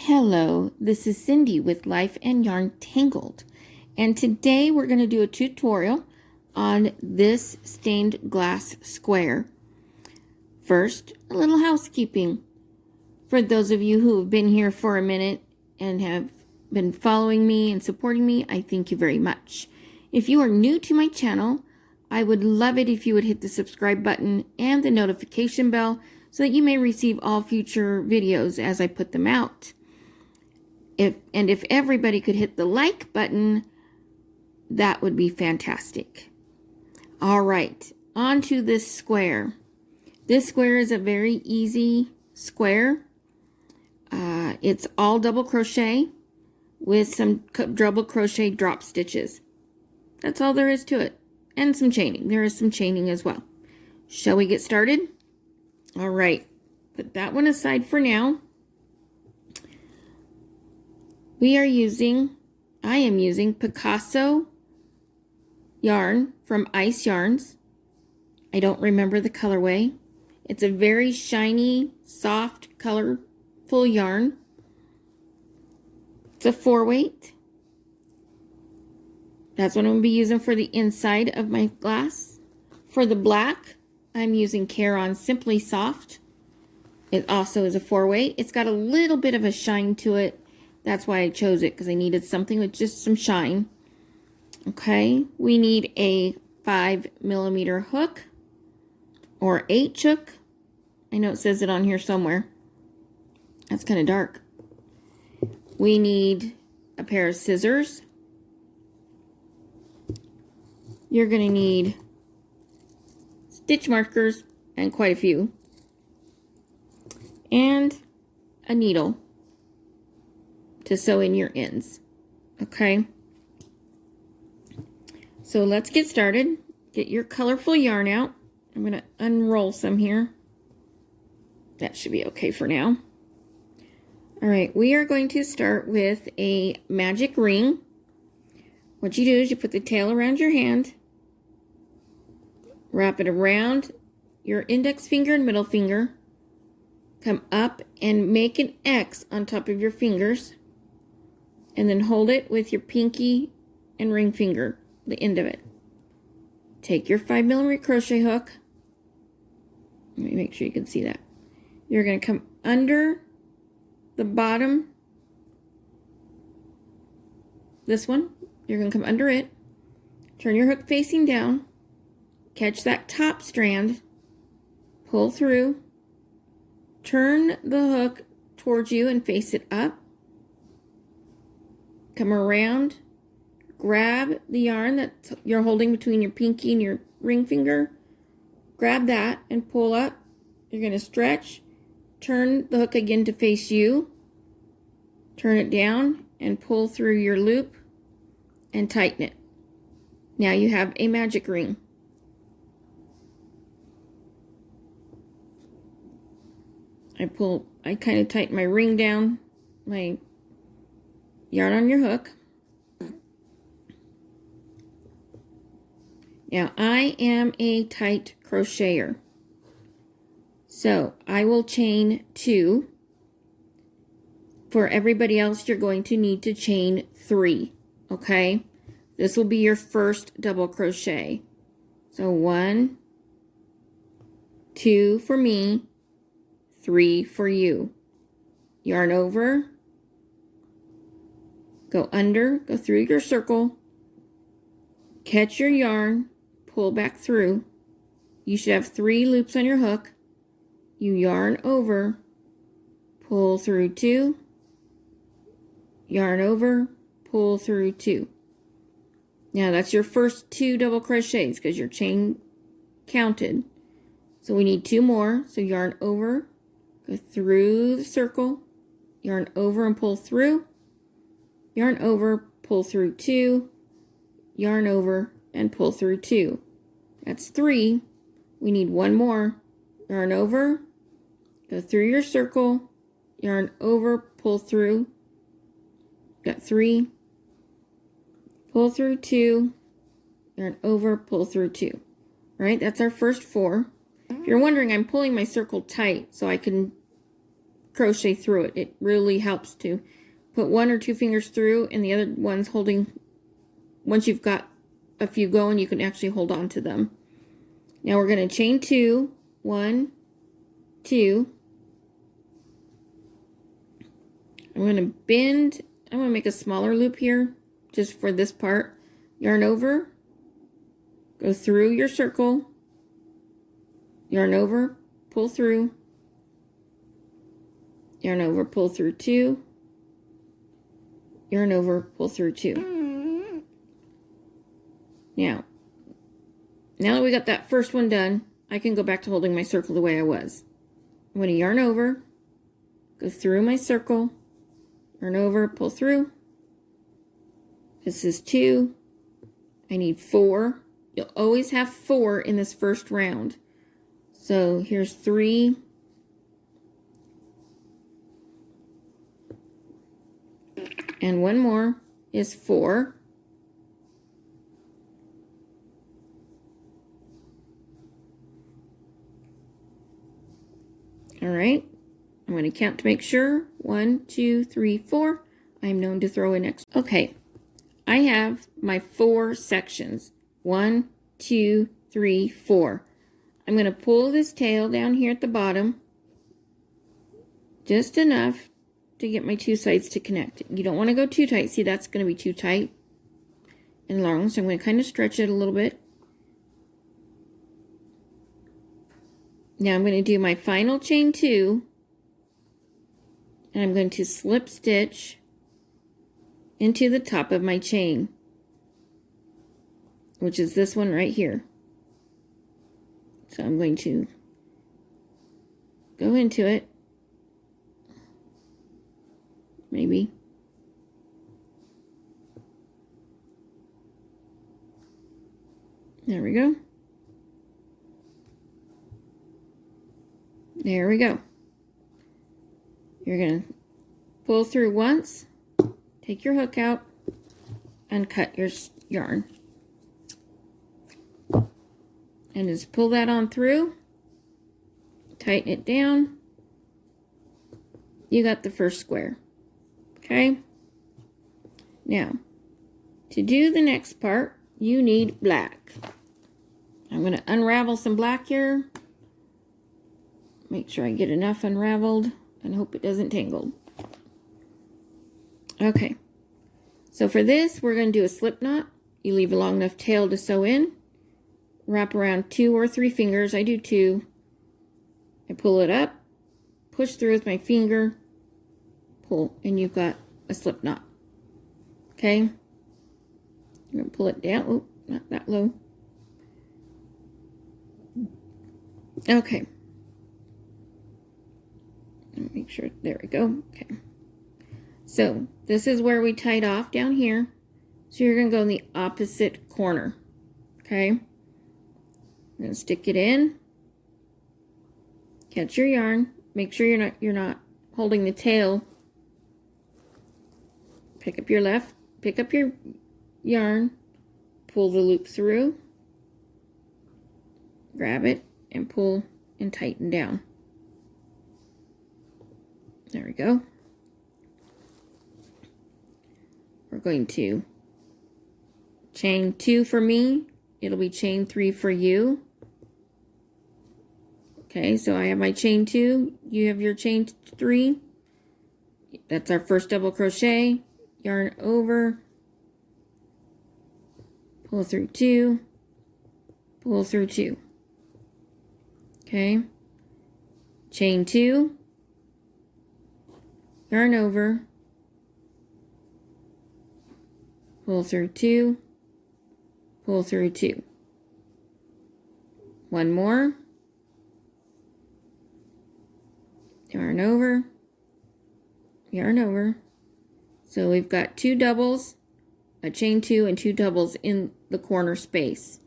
Hello, this is Cindy with Life and Yarn Tangled, and today we're going to do a tutorial on this stained glass square. First, a little housekeeping. For those of you who have been here for a minute and have been following me and supporting me, I thank you very much. If you are new to my channel, I would love it if you would hit the subscribe button and the notification bell so that you may receive all future videos as I put them out. If everybody could hit the like button, that would be fantastic. All right, on to this square. This square is a very easy square. It's all double crochet with some double crochet drop stitches. That's all there is to it. And some chaining. There is some chaining as well. Shall we get started? All right, put that one aside for now. I am using Picasso yarn from Ice Yarns. I don't remember the colorway. It's a very shiny, soft, colorful yarn. It's a 4-weight. That's what I'm going to be using for the inside of my glass. For the black, I'm using Caron Simply Soft. It also is a 4-weight. It's got a little bit of a shine to it. That's why I chose it, because I needed something with just some shine. Okay, we need a 5mm hook or H hook. I know it says it on here somewhere. That's kind of dark. We need a pair of scissors. You're going to need stitch markers, and quite a few, and a needle to sew in your ends. Okay, so let's get started. Get your colorful yarn out. I'm going to unroll some here. That should be okay for now. All right, we are going to start with a magic ring. What you do is you put the tail around your hand, wrap it around your index finger and middle finger, come up and make an X on top of your fingers, and then hold it with your pinky and ring finger, the end of it. Take your 5mm crochet hook. Let me make sure you can see that. You're going to come under the bottom, this one. You're going to come under it, turn your hook facing down, catch that top strand, pull through, turn the hook towards you and face it up. Come around, grab the yarn that you're holding between your pinky and your ring finger. Grab that and pull up. You're going to stretch, turn the hook again to face you, turn it down and pull through your loop and tighten it. Now you have a magic ring. I kind of tighten my ring down, my yarn on your hook. Now I am a tight crocheter, so I will chain 2. For everybody else, you're going to need to chain 3, okay? This will be your first double crochet. So 1, 2 for me, 3 for you. Yarn over, go under, go through your circle, catch your yarn, pull back through. You should have 3 loops on your hook. You yarn over, pull through 2, yarn over, pull through 2. Now that's your first 2 double crochets because your chain counted. So we need 2 more. So yarn over, go through the circle, yarn over and pull through, yarn over, pull through 2, yarn over and pull through 2. That's 3. We need 1 more. Yarn over, go through your circle, yarn over, pull through. Got 3. Pull through 2, yarn over, pull through 2. All right, that's our first 4. If you're wondering, I'm pulling my circle tight so I can crochet through it. It really helps to put 1 or 2 fingers through and the other one's holding. Once you've got a few going, you can actually hold on to them. Now we're going to chain 2, 1, 2. I'm going to bend. I'm going to make a smaller loop here just for this part. Yarn over, go through your circle, yarn over, pull through, yarn over, pull through 2, yarn over, pull through 2. Now that we got that first one done, I can go back to holding my circle the way I was. I'm going to yarn over, go through my circle, yarn over, pull through. This is 2. I need 4. You'll always have 4 in this first round. So here's 3. And one more is 4. All right. I'm going to count to make sure. 1, 2, 3, 4. I'm known to throw in extra. Okay. I have my 4 sections. 1, 2, 3, 4. I'm going to pull this tail down here at the bottom just enough to get my 2 sides to connect. You don't want to go too tight. See, that's going to be too tight and long, so I'm going to kind of stretch it a little bit. Now I'm going to do my final chain 2, and I'm going to slip stitch into the top of my chain, which is this one right here. So I'm going to go into it, maybe. There we go. There we go. You're going to pull through once, take your hook out, and cut your yarn. And just pull that on through, tighten it down. You got the first square. Okay? Now, to do the next part, you need black. I'm going to unravel some black here. Make sure I get enough unraveled and hope it doesn't tangle. Okay. So for this, we're going to do a slip knot. You leave a long enough tail to sew in. Wrap around 2 or 3 fingers. I do 2. I pull it up, push through with my finger, pull, and you've got a slip knot. Okay? I'm going to pull it down. Oh, not that low. Okay. Make sure, there we go. Okay. So this is where we tied off down here. So you're going to go in the opposite corner. Okay? I'm going to stick it in. Catch your yarn. Make sure you're not holding the tail. Pick up your yarn, pull the loop through, grab it, and pull and tighten down. There we go. We're going to chain 2 for me. It'll be chain 3 for you. Okay, so I have my chain 2. You have your chain 3. That's our first double crochet. Yarn over. Pull through 2. Pull through 2. Okay. Chain 2. Yarn over. Pull through 2. Pull through 2. One more. Yarn over. Yarn over. So we've got 2 doubles, a chain 2, and 2 doubles in the corner space.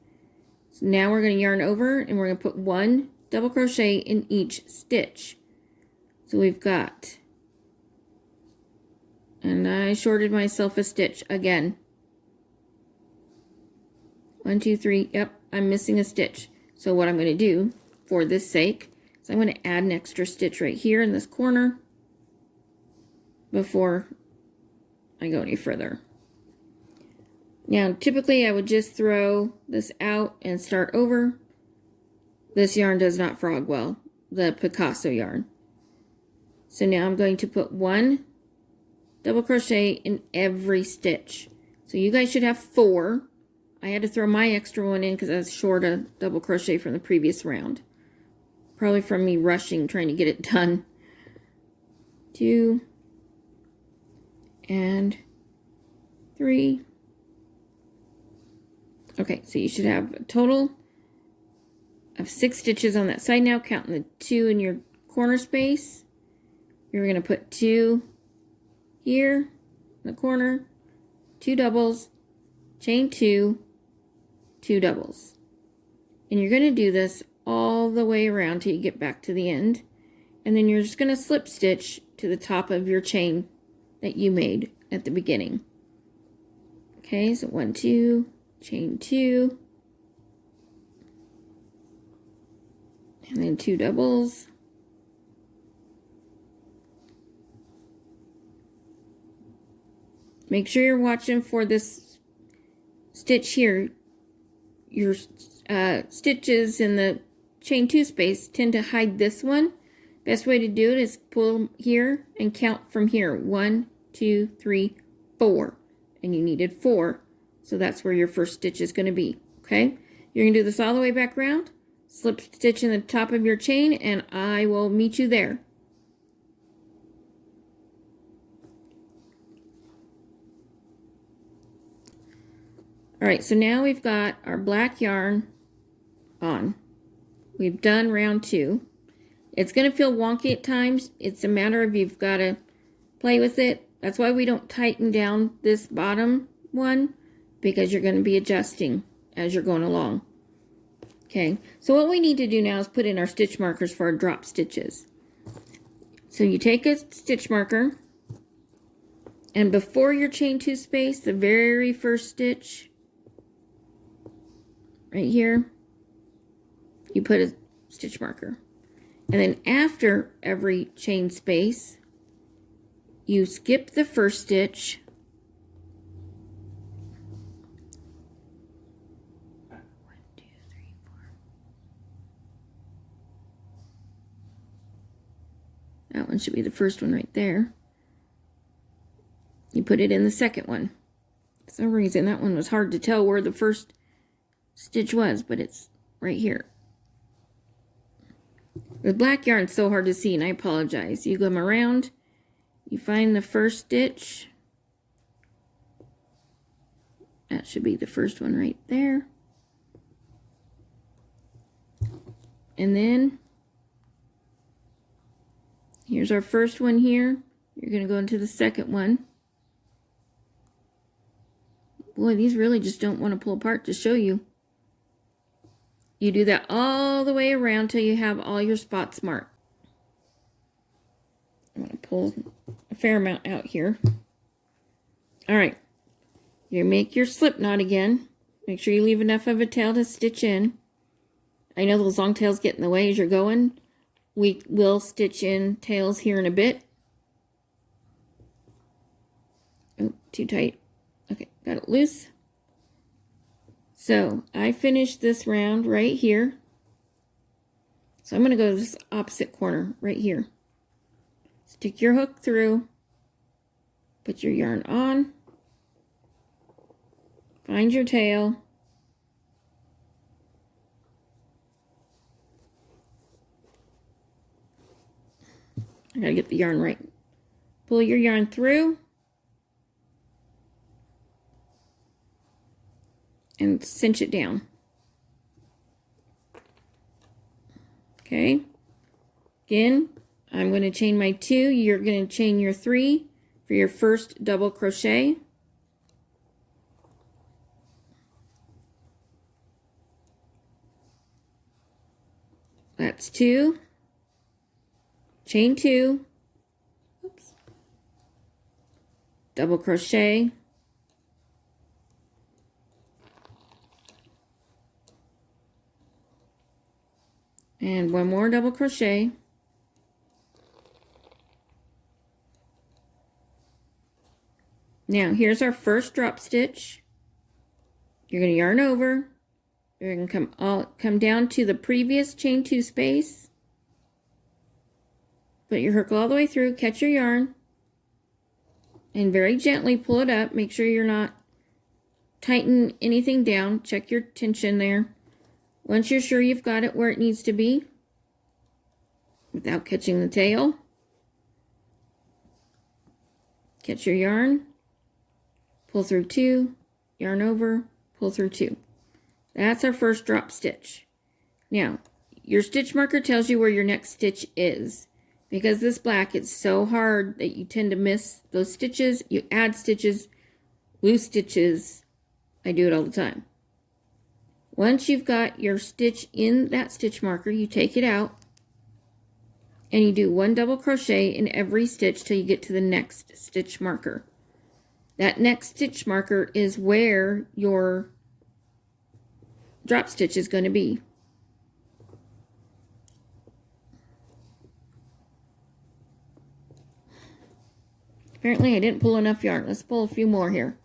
So now we're going to yarn over, and we're going to put 1 double crochet in each stitch. So we've got, and I shorted myself a stitch again. 1, 2, 3, yep, I'm missing a stitch. So what I'm going to do, for this sake, is I'm going to add an extra stitch right here in this corner. before I go any further. Now, typically I would just throw this out and start over. This yarn does not frog well, the Picasso yarn. So now I'm going to put 1 double crochet in every stitch. So you guys should have 4. I had to throw my extra one in because I was short a double crochet from the previous round. Probably from me rushing, trying to get it done. 2 and 3. Okay, so you should have a total of 6 stitches on that side now, counting the 2 in your corner space. You're going to put 2 here in the corner, 2 doubles, chain 2, 2 doubles. And you're going to do this all the way around till you get back to the end. And then you're just going to slip stitch to the top of your chain that you made at the beginning. Okay, so 1, 2, chain 2, and then 2 doubles. Make sure you're watching for this stitch here. Your stitches in the chain 2 space tend to hide this one. Best way to do it is pull here and count from here. 1, 2, 3, 4. And you needed 4. So that's where your first stitch is going to be. Okay? You're going to do this all the way back around. Slip stitch in the top of your chain, and I will meet you there. Alright, so now we've got our black yarn on. We've done round 2. It's going to feel wonky at times. It's a matter of you've got to play with it. That's why we don't tighten down this bottom one, because you're going to be adjusting as you're going along. Okay, so what we need to do now is put in our stitch markers for our drop stitches. So you take a stitch marker, and before your chain 2 space, the very first stitch, right here, you put a stitch marker. And then after every chain space, you skip the first stitch, that one should be the first one right there. You put it in the second one. For some reason, that one was hard to tell where the first stitch was, but it's right here. The black yarn's so hard to see, and I apologize. You come around, you find the first stitch. That should be the first one right there. And then here's our first one here. You're going to go into the second one. Boy, these really just don't want to pull apart to show you. You do that all the way around till you have all your spots marked. I'm going to pull a fair amount out here. All right. You make your slip knot again. Make sure you leave enough of a tail to stitch in. I know those long tails get in the way as you're going. We will stitch in tails here in a bit. Oh, too tight. Okay, got it loose. So I finished this round right here. So I'm going to go to this opposite corner right here. Stick your hook through. Put your yarn on. Find your tail. I gotta get the yarn right. Pull your yarn through. And cinch it down. Okay. Again, I'm going to chain my 2. You're going to chain your 3 for your first double crochet. That's 2. Chain 2. Oops. Double crochet. And one more double crochet. Now here's our first drop stitch. You're going to yarn over. You're going to come down to the previous chain 2 space. Put your hook all the way through, catch your yarn, and very gently pull it up. Make sure you're not tightening anything down. Check your tension there. Once you're sure you've got it where it needs to be, without catching the tail, catch your yarn, pull through 2, yarn over, pull through 2. That's our first drop stitch. Now, your stitch marker tells you where your next stitch is. Because this black, it's so hard that you tend to miss those stitches. You add stitches, lose stitches. I do it all the time. Once you've got your stitch in that stitch marker, you take it out and you do 1 double crochet in every stitch till you get to the next stitch marker. That next stitch marker is where your drop stitch is going to be. Apparently I didn't pull enough yarn. Let's pull a few more here.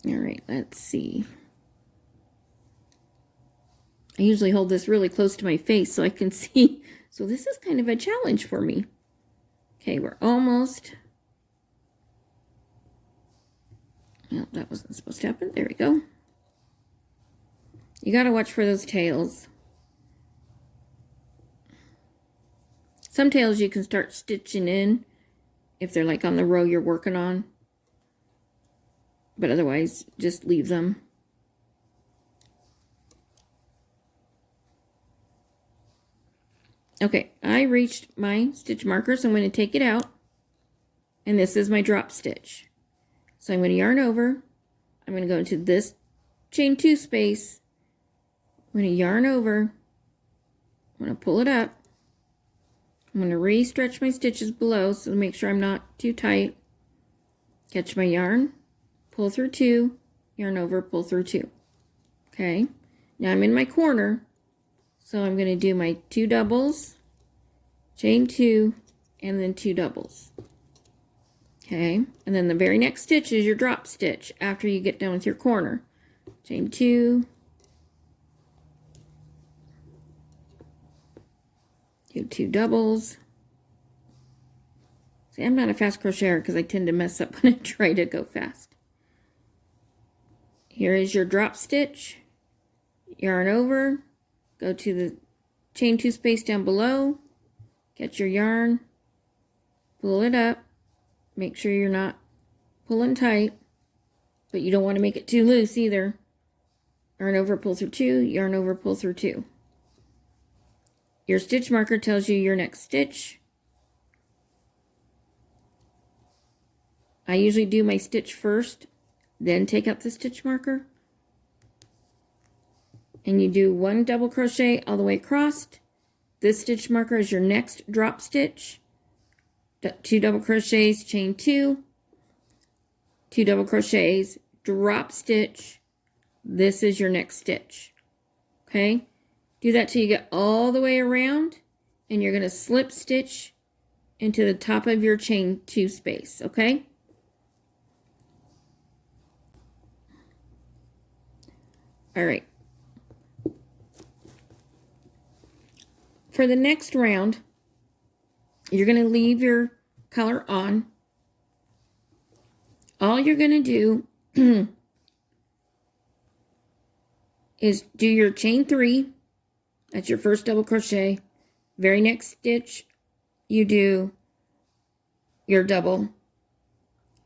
All right, let's see. I usually hold this really close to my face so I can see. So this is kind of a challenge for me. Okay, we're almost. Well, that wasn't supposed to happen. There we go. You got to watch for those tails. Some tails you can start stitching in if they're like on the row you're working on. But otherwise, just leave them. Okay, I reached my stitch marker, so I'm going to take it out. And this is my drop stitch. So I'm going to yarn over. I'm going to go into this chain 2 space. I'm going to yarn over. I'm going to pull it up. I'm going to re-stretch my stitches below so to make sure I'm not too tight. Catch my yarn, pull through 2, yarn over, pull through 2. Okay, now I'm in my corner, so I'm going to do my 2 doubles, chain 2, and then 2 doubles. Okay, and then the very next stitch is your drop stitch after you get done with your corner. Chain 2, do 2 doubles. See, I'm not a fast crocheter because I tend to mess up when I try to go fast. Here is your drop stitch. Yarn over, go to the chain 2 space down below, catch your yarn, pull it up, make sure you're not pulling tight, but you don't want to make it too loose either. Yarn over, pull through 2, yarn over, pull through 2. Your stitch marker tells you your next stitch. I usually do my stitch first, then take out the stitch marker. And you do 1 double crochet all the way across. This stitch marker is your next drop stitch. 2 double crochets, chain 2, 2 double crochets, drop stitch. This is your next stitch. Okay? Do that till you get all the way around, and you're going to slip stitch into the top of your chain 2 space, okay? All right. For the next round, you're going to leave your color on. All you're going to do is do your chain 3. That's your first double crochet. Very next stitch, you do your double.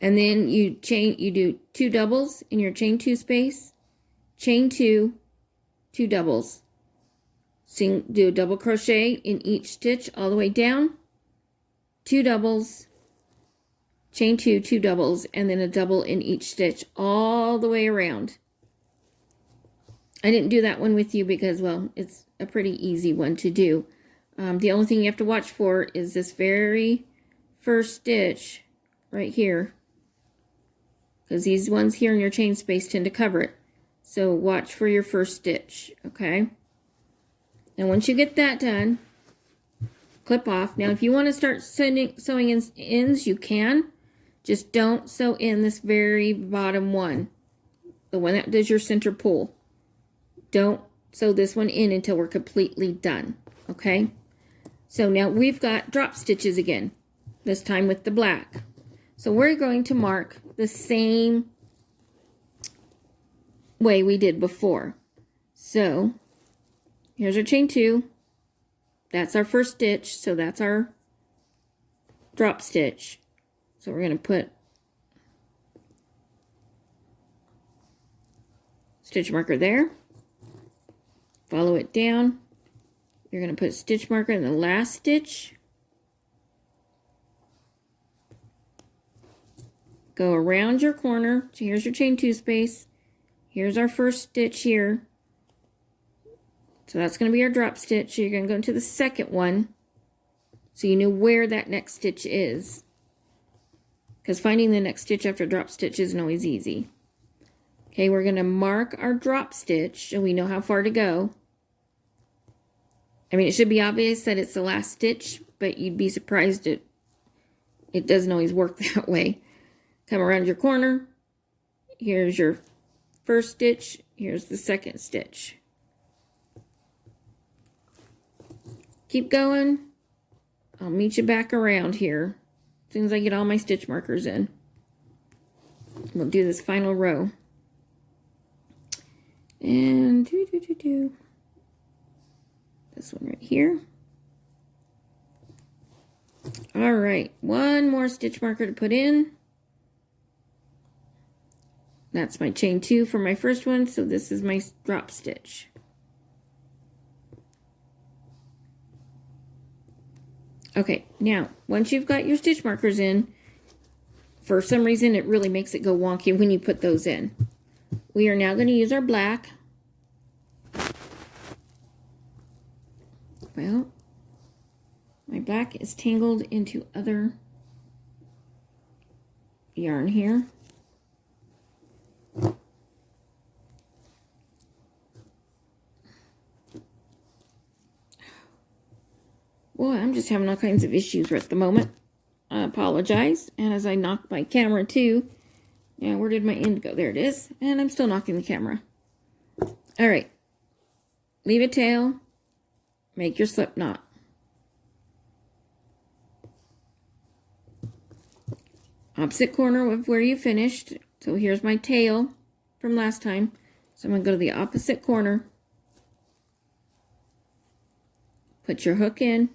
And then you do 2 doubles in your chain 2 space. Chain 2, 2 doubles. Do a double crochet in each stitch all the way down. 2 doubles, chain 2, 2 doubles, and then a double in each stitch all the way around. I didn't do that one with you because, well, it's a pretty easy one to do. The only thing you have to watch for is this very first stitch right here, because these ones here in your chain space tend to cover it. So watch for your first stitch, okay? And once you get that done, clip off. Now, if you want to start sewing ends, you can. Just don't sew in this very bottom one, the one that does your center pull. Don't sew this one in until we're completely done, okay? So now we've got drop stitches again, this time with the black. So we're going to mark the same way we did before. So here's our chain 2. That's our first stitch, so that's our drop stitch. So we're going to put stitch marker there. Follow it down. You're going to put stitch marker in the last stitch. Go around your corner. So here's your chain 2 space. Here's our first stitch here. So that's going to be our drop stitch. So you're going to go into the second one, so you know where that next stitch is. Because finding the next stitch after drop stitch isn't always easy. Okay, we're going to mark our drop stitch so we know how far to go. I mean, it should be obvious that it's the last stitch, but you'd be surprised it doesn't always work that way. Come around your corner. Here's your first stitch. Here's the second stitch. Keep going. I'll meet you back around here as soon as I get all my stitch markers in. We'll do this final row. And this one right here. All right, one more stitch marker to put in. That's my chain 2 for my first one, so this is my drop stitch. Okay, now, once you've got your stitch markers in, for some reason it really makes it go wonky when you put those in. We are now going to use our black. Well, my black is tangled into other yarn here. Boy, I'm just having all kinds of issues right at the moment. I apologize. And as I knock my camera too. Yeah, where did my end go? There it is. And I'm still knocking the camera. All right. Leave a tail. Make your slip knot. Opposite corner of where you finished. So here's my tail from last time. So I'm going to go to the opposite corner. Put your hook in.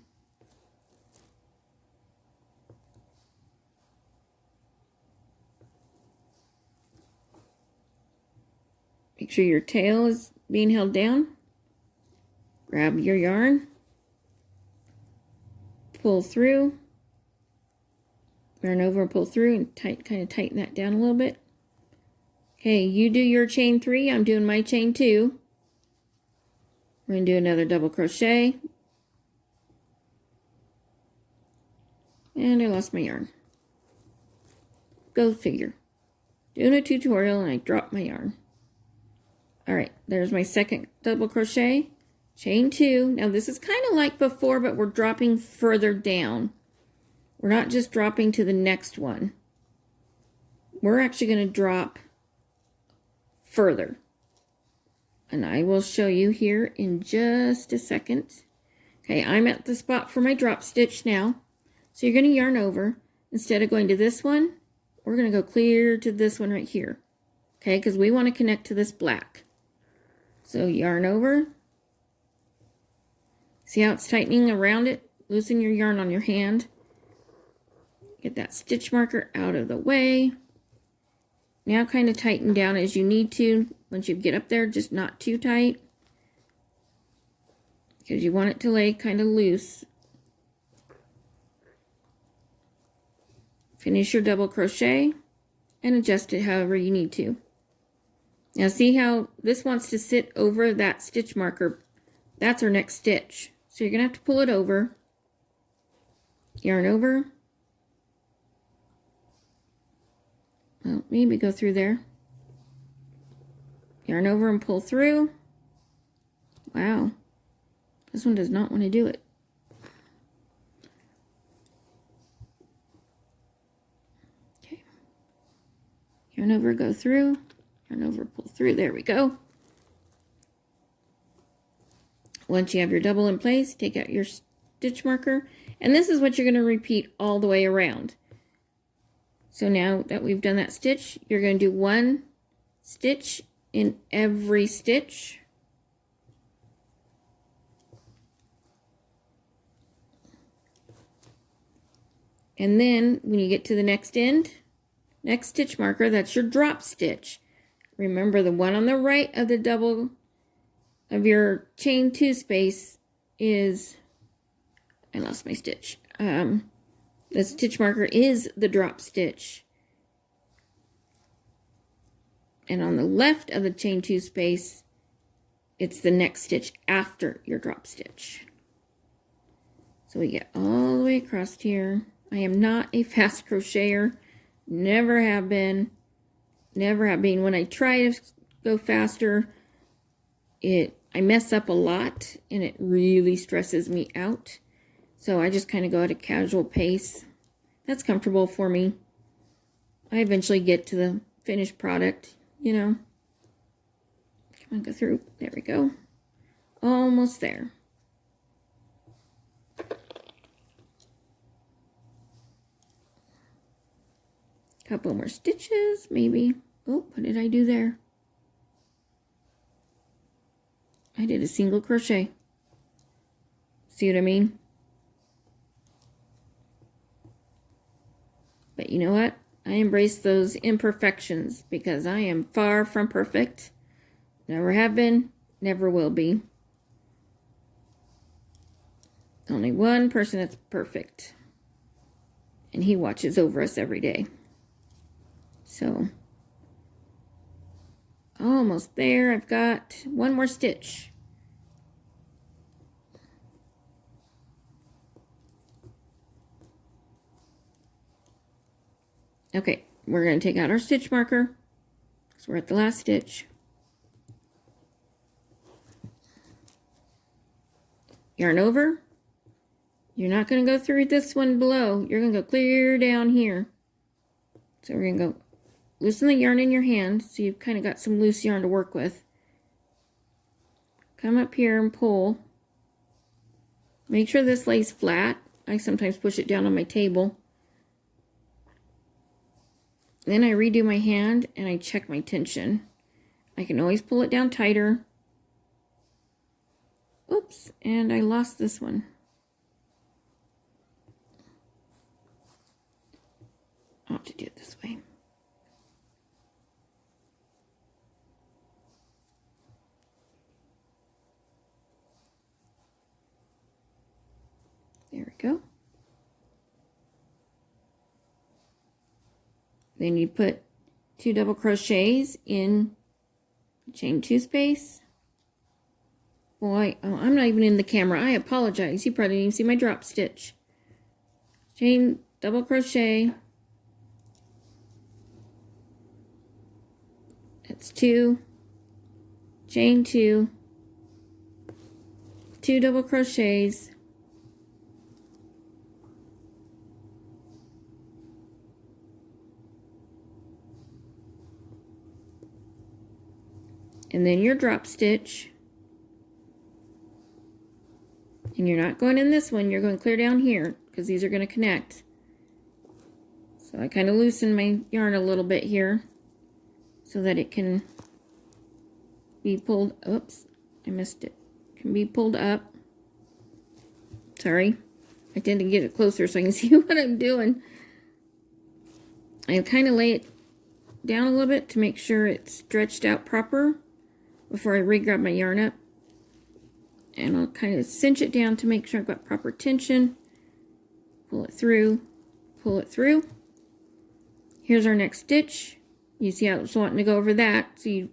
Make sure your tail is being held down. Grab your yarn. Pull through. Yarn over and pull through and kind of tighten that down a little bit. Okay, you do your chain 3. I'm doing my chain 2. We're going to do another double crochet. And I lost my yarn. Go figure. Doing a tutorial and I dropped my yarn. Alright, there's my second double crochet. Chain 2. Now this is kind of like before, but we're dropping further down. We're not just dropping to the next one. We're actually going to drop further. And I will show you here in just a second. Okay, I'm at the spot for my drop stitch now. So you're going to yarn over. Instead of going to this one, we're going to go clear to this one right here. Okay, because we want to connect to this black. So yarn over. See how it's tightening around it? Loosen your yarn on your hand. Get that stitch marker out of the way. Now kind of tighten down as you need to. Once you get up there, just not too tight. Because you want it to lay kind of loose. Finish your double crochet and adjust it however you need to. Now see how this wants to sit over that stitch marker. That's our next stitch. So you're going to have to pull it over. Yarn over. Well, maybe go through there. Yarn over and pull through. Wow. This one does not want to do it. Okay. yarn over, go through, yarn over, pull through. There we go. Once you have your double in place, take out your stitch marker, and this is what you're going to repeat all the way around. So now that we've done that stitch, you're going to do one stitch in every stitch. And then when you get to the next end, next stitch marker, that's your drop stitch. Remember, the one on the right of the double of your chain 2 space is, I lost my stitch. The stitch marker is the drop stitch. And on the left of the chain 2 space, it's the next stitch after your drop stitch. So we get all the way across here. I am not a fast crocheter. Never have been. Never have been. When I try to go faster, I mess up a lot, and it really stresses me out. So I just kind of go at a casual pace. That's comfortable for me. I eventually get to the finished product, you know. Come on, go through. There we go. Almost there. Couple more stitches, maybe. Oh, what did I do there? I did a single crochet. See what I mean? But you know what? I embrace those imperfections because I am far from perfect. Never have been, never will be. Only one person that's perfect. And he watches over us every day. So, almost there. I've got one more stitch. Okay, we're going to take out our stitch marker. So we're at the last stitch. Yarn over. You're not going to go through this one below. You're going to go clear down here. So we're going to go loosen the yarn in your hand so you've kind of got some loose yarn to work with. Come up here and pull. Make sure this lays flat. I sometimes push it down on my table. Then I redo my hand and I check my tension. I can always pull it down tighter. Oops, and I lost this one. I'll have to do it this way. There we go. Then you put 2 double crochets in chain 2 space. Boy, oh, I'm not even in the camera. I apologize. You probably didn't even see my drop stitch. Chain double crochet. That's 2. Chain 2. 2 double crochets. And then your drop stitch. And you're not going in this one, you're going clear down here because these are going to connect. So I kind of loosen my yarn a little bit here so that it can be pulled. Oops, I missed it. Can be pulled up. Sorry, I tend to get it closer so I can see what I'm doing. I kind of lay it down a little bit to make sure it's stretched out proper before I re-grab my yarn up. And I'll kind of cinch it down to make sure I've got proper tension. Pull it through, pull it through. Here's our next stitch. You see I was wanting to go over that. So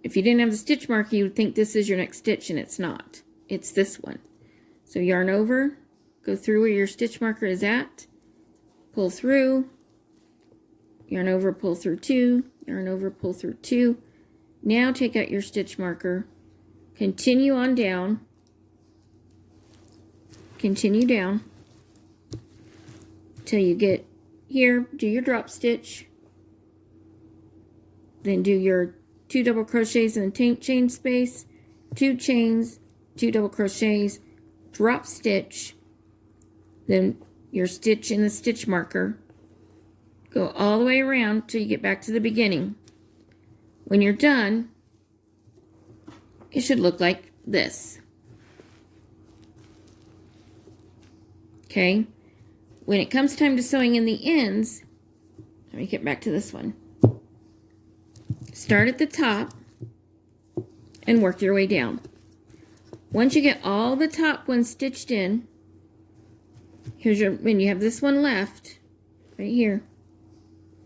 if you didn't have the stitch marker, you would think this is your next stitch, and it's not. It's this one. So yarn over, go through where your stitch marker is at, pull through, yarn over, pull through 2, yarn over, pull through 2. Now take out your stitch marker, continue on down, continue down till you get here, do your drop stitch, then do your 2 double crochets in the chain space, 2 chains, 2 double crochets, drop stitch, then your stitch in the stitch marker. Go all the way around till you get back to the beginning. When you're done, it should look like this. Okay? When it comes time to sewing in the ends, let me get back to this one. Start at the top and work your way down. Once you get all the top ones stitched in, when you have this one left, right here,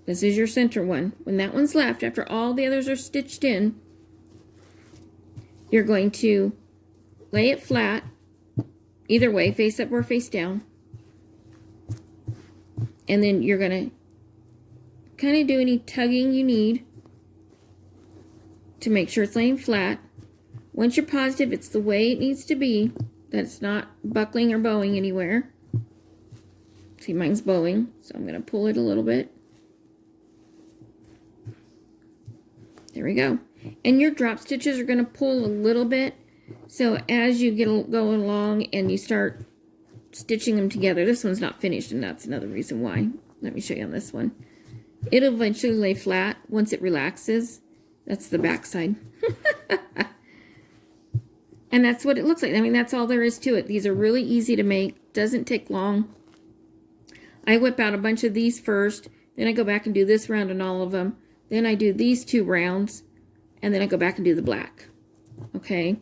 this is your center one. When that one's left, after all the others are stitched in, you're going to lay it flat, either way, face up or face down. And then you're going to kind of do any tugging you need to make sure it's laying flat. Once you're positive it's the way it needs to be, that it's not buckling or bowing anywhere. See, mine's bowing, so I'm going to pull it a little bit. There we go. And your drop stitches are going to pull a little bit. So as you go along and you start stitching them together, this one's not finished, and that's another reason why. Let me show you on this one. It'll eventually lay flat once it relaxes. That's the back side. And that's what it looks like. I mean, that's all there is to it. These are really easy to make. Doesn't take long. I whip out a bunch of these first. Then I go back and do this round on all of them. Then I do these 2 rounds. And then I go back and do the black. Okay.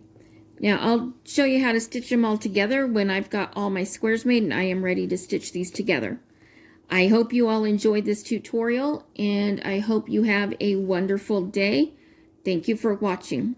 Now I'll show you how to stitch them all together when I've got all my squares made and I am ready to stitch these together. I hope you all enjoyed this tutorial and I hope you have a wonderful day. Thank you for watching.